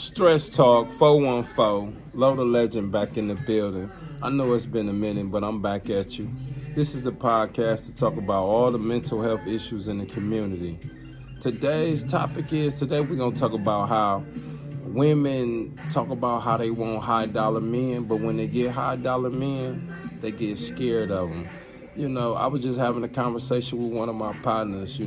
Stress Talk 414, Low the Legend back in the building. I know it's been a minute, but I'm back at you. This is the podcast to talk about all the mental health issues in the community. Today's topic is, today we're going to talk about how women talk about how they want high dollar men, but when they get high dollar men, they get scared of them. You know, I was just having a conversation with one of my partners,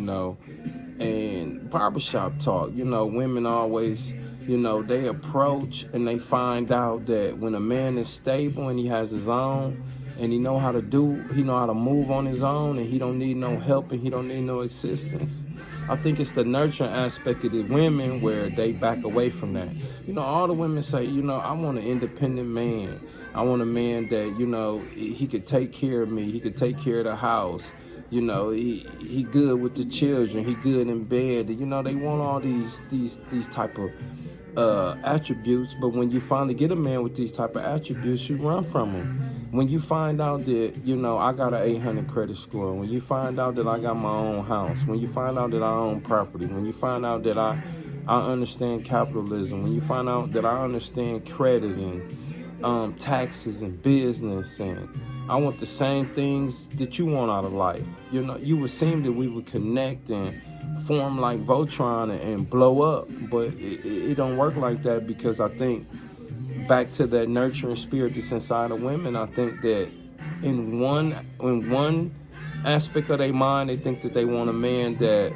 and barbershop talk. Women always, they approach and they find out that when a man is stable and he has his own and he know how to move on his own and he don't need no help and he don't need no assistance. I think it's the nurturing aspect of the women where they back away from that. All the women say, I want an independent man. I want a man that, he could take care of me. He could take care of the house. He good with the children. He good in bed. They want all these type of attributes. But when you finally get a man with these type of attributes, you run from him. When you find out that, I got an 800 credit score. When you find out that I got my own house. When you find out that I own property. When you find out that I understand capitalism. When you find out that I understand credit and taxes and business, and I want the same things that you want out of life. You would seem that we would connect and form like Voltron and blow up, but it don't work like that, because I think back to that nurturing spirit that's inside of women. I think that in one aspect of their mind, they think that they want a man that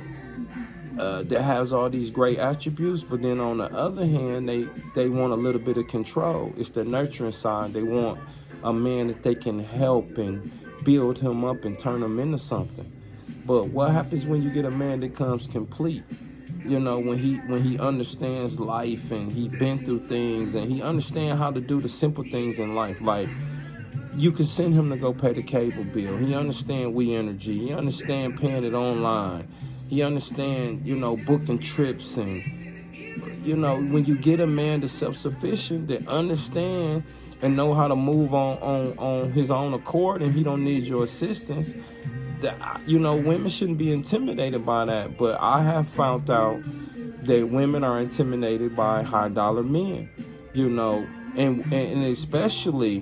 has all these great attributes, but then on the other hand, they want a little bit of control. It's the nurturing side. They want a man that they can help and build him up and turn him into something. But what happens when you get a man that comes complete? When he understands life and he been through things and he understands how to do the simple things in life. Like, you can send him to go pay the cable bill. He understand We Energy. He understand paying it online. He understand, booking trips. And, when you get a man that's self-sufficient, that understand and know how to move on his own accord, and he don't need your assistance, that, women shouldn't be intimidated by that. But I have found out that women are intimidated by high dollar men, and especially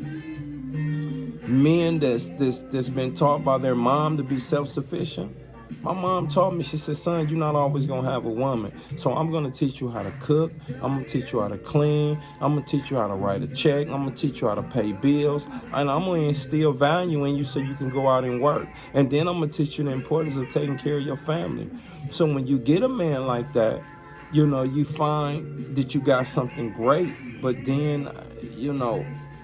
men that's been taught by their mom to be self-sufficient. My mom taught me, she said, son, you're not always going to have a woman. So I'm going to teach you how to cook. I'm going to teach you how to clean. I'm going to teach you how to write a check. I'm going to teach you how to pay bills. And I'm going to instill value in you so you can go out and work. And then I'm going to teach you the importance of taking care of your family. So when you get a man like that, you find that you got something great. But then,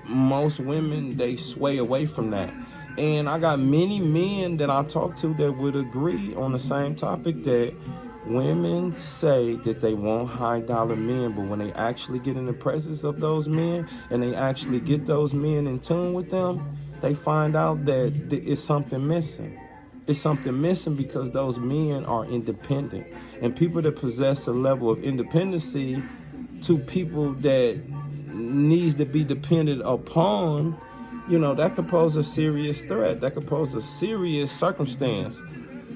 most women, they sway away from that. And I got many men that I talk to that would agree on the same topic, that women say that they want high dollar men, but when they actually get in the presence of those men and they actually get those men in tune with them, they find out that it's something missing. It's something missing because those men are independent. And people that possess a level of independency to people that needs to be dependent upon, that could pose a serious threat. That could pose a serious circumstance.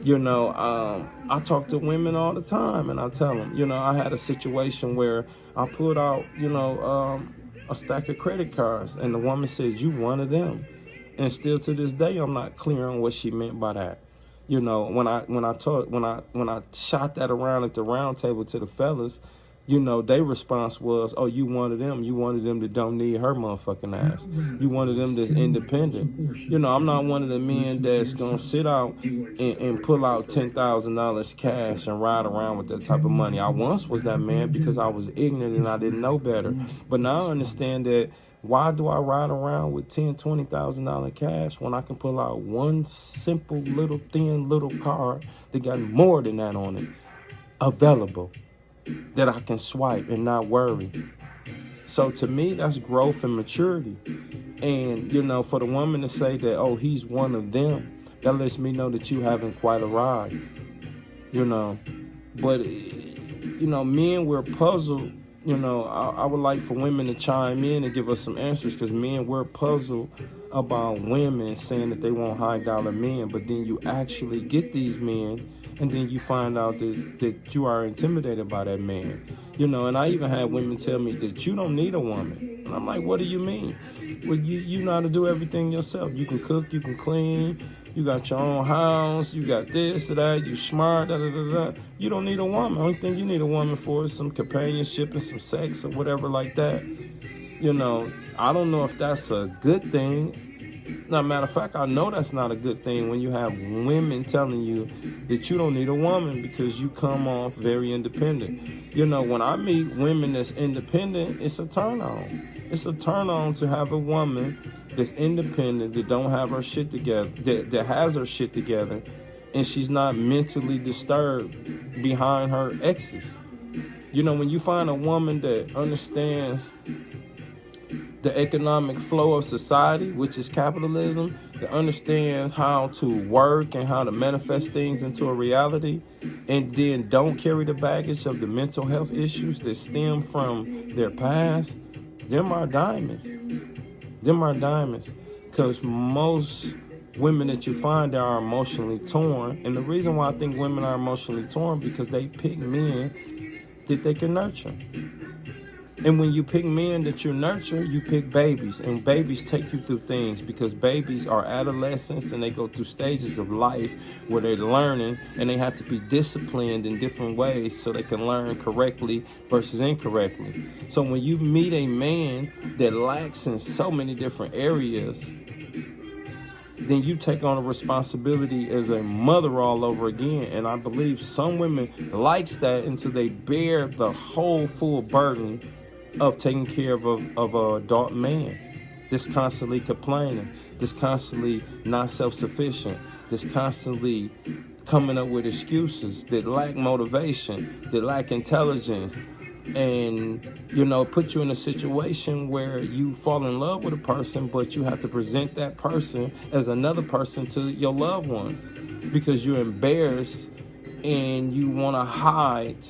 I talk to women all the time and I tell them, I had a situation where I pulled out, a stack of credit cards, and the woman said, you one of them. And still to this day, I'm not clear on what she meant by that. When I shot that around at the round table to the fellas, their response was, oh, you one of them. You one of them that don't need her motherfucking ass. You one of them that's independent. I'm not one of the men that's going to sit out and pull out $10,000 cash and ride around with that type of money. I once was that man because I was ignorant and I didn't know better. But now I understand that. Why do I ride around with $10,000, $20,000 cash when I can pull out one simple little thin little card that got more than that on it available, that I can swipe and not worry? So to me, that's growth and maturity. And, for the woman to say that, oh, he's one of them, that lets me know that you haven't quite arrived, But, men, we're puzzled. I would like for women to chime in and give us some answers, because men, we're puzzled about women saying that they want high dollar men, but then you actually get these men and then you find out that you are intimidated by that man. And I even had women tell me that you don't need a woman. And I'm like, what do you mean? Well, you know how to do everything yourself. You can cook, you can clean, you got your own house, you got this or that, you smart, da da da da. You don't need a woman. Only thing you need a woman for is some companionship and some sex or whatever like that. I don't know if that's a good thing. Now, matter of fact, I know that's not a good thing when you have women telling you that you don't need a woman because you come off very independent. When I meet women that's independent, it's a turn on. It's a turn on to have a woman that's independent, that don't have her shit together, that has her shit together, and she's not mentally disturbed behind her exes. When you find a woman that understands the economic flow of society, which is capitalism, that understands how to work and how to manifest things into a reality, and then don't carry the baggage of the mental health issues that stem from their past, them are diamonds. Them are diamonds. Because most women that you find are emotionally torn, and the reason why I think women are emotionally torn, because they pick men that they can nurture. And when you pick men that you nurture, you pick babies. And babies take you through things, because babies are adolescents and they go through stages of life where they're learning, and they have to be disciplined in different ways so they can learn correctly versus incorrectly. So when you meet a man that lacks in so many different areas, then you take on a responsibility as a mother all over again. And I believe some women likes that until they bear the whole full burden of taking care of an adult man that's constantly complaining, that's constantly not self-sufficient, that's constantly coming up with excuses, that lack motivation, that lack intelligence, and put you in a situation where you fall in love with a person, but you have to present that person as another person to your loved ones because you're embarrassed and you want to hide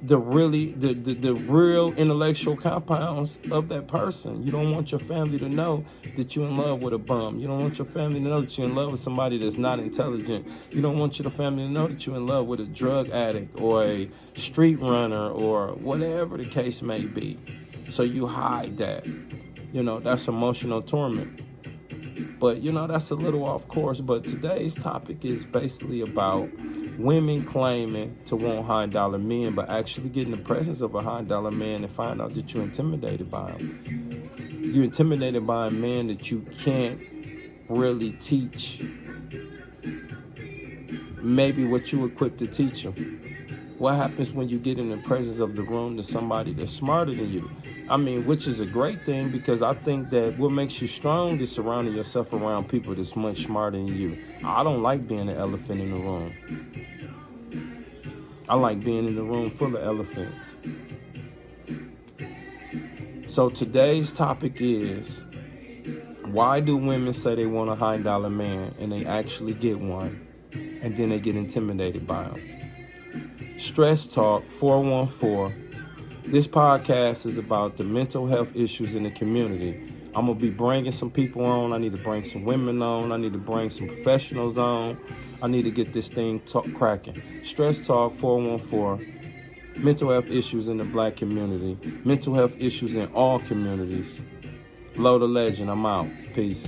the real intellectual compounds of that person. You don't want your family to know that you're in love with a bum. You don't want your family to know that you're in love with somebody that's not intelligent. You don't want your family to know that you're in love with a drug addict or a street runner or whatever the case may be. So you hide that. That's emotional torment. But, that's a little off course. But today's topic is basically about women claiming to want high-dollar men, but actually get in the presence of a high-dollar man and find out that you're intimidated by him. You're intimidated by a man that you can't really teach maybe what you equipped to teach him. What happens when you get in the presence of the room to somebody that's smarter than you? Which is a great thing, because I think that what makes you strong is surrounding yourself around people that's much smarter than you. I don't like being an elephant in the room. I like being in the room full of elephants. So today's topic is, why do women say they want a high-dollar man and they actually get one, and then they get intimidated by him? Stress Talk 414. This podcast is about the mental health issues in the community. I'm going to be bringing some people on. I need to bring some women on. I need to bring some professionals on. I need to get this thing cracking. Stress Talk 414. Mental health issues in the black community. Mental health issues in all communities. Low the legend. I'm out. Peace.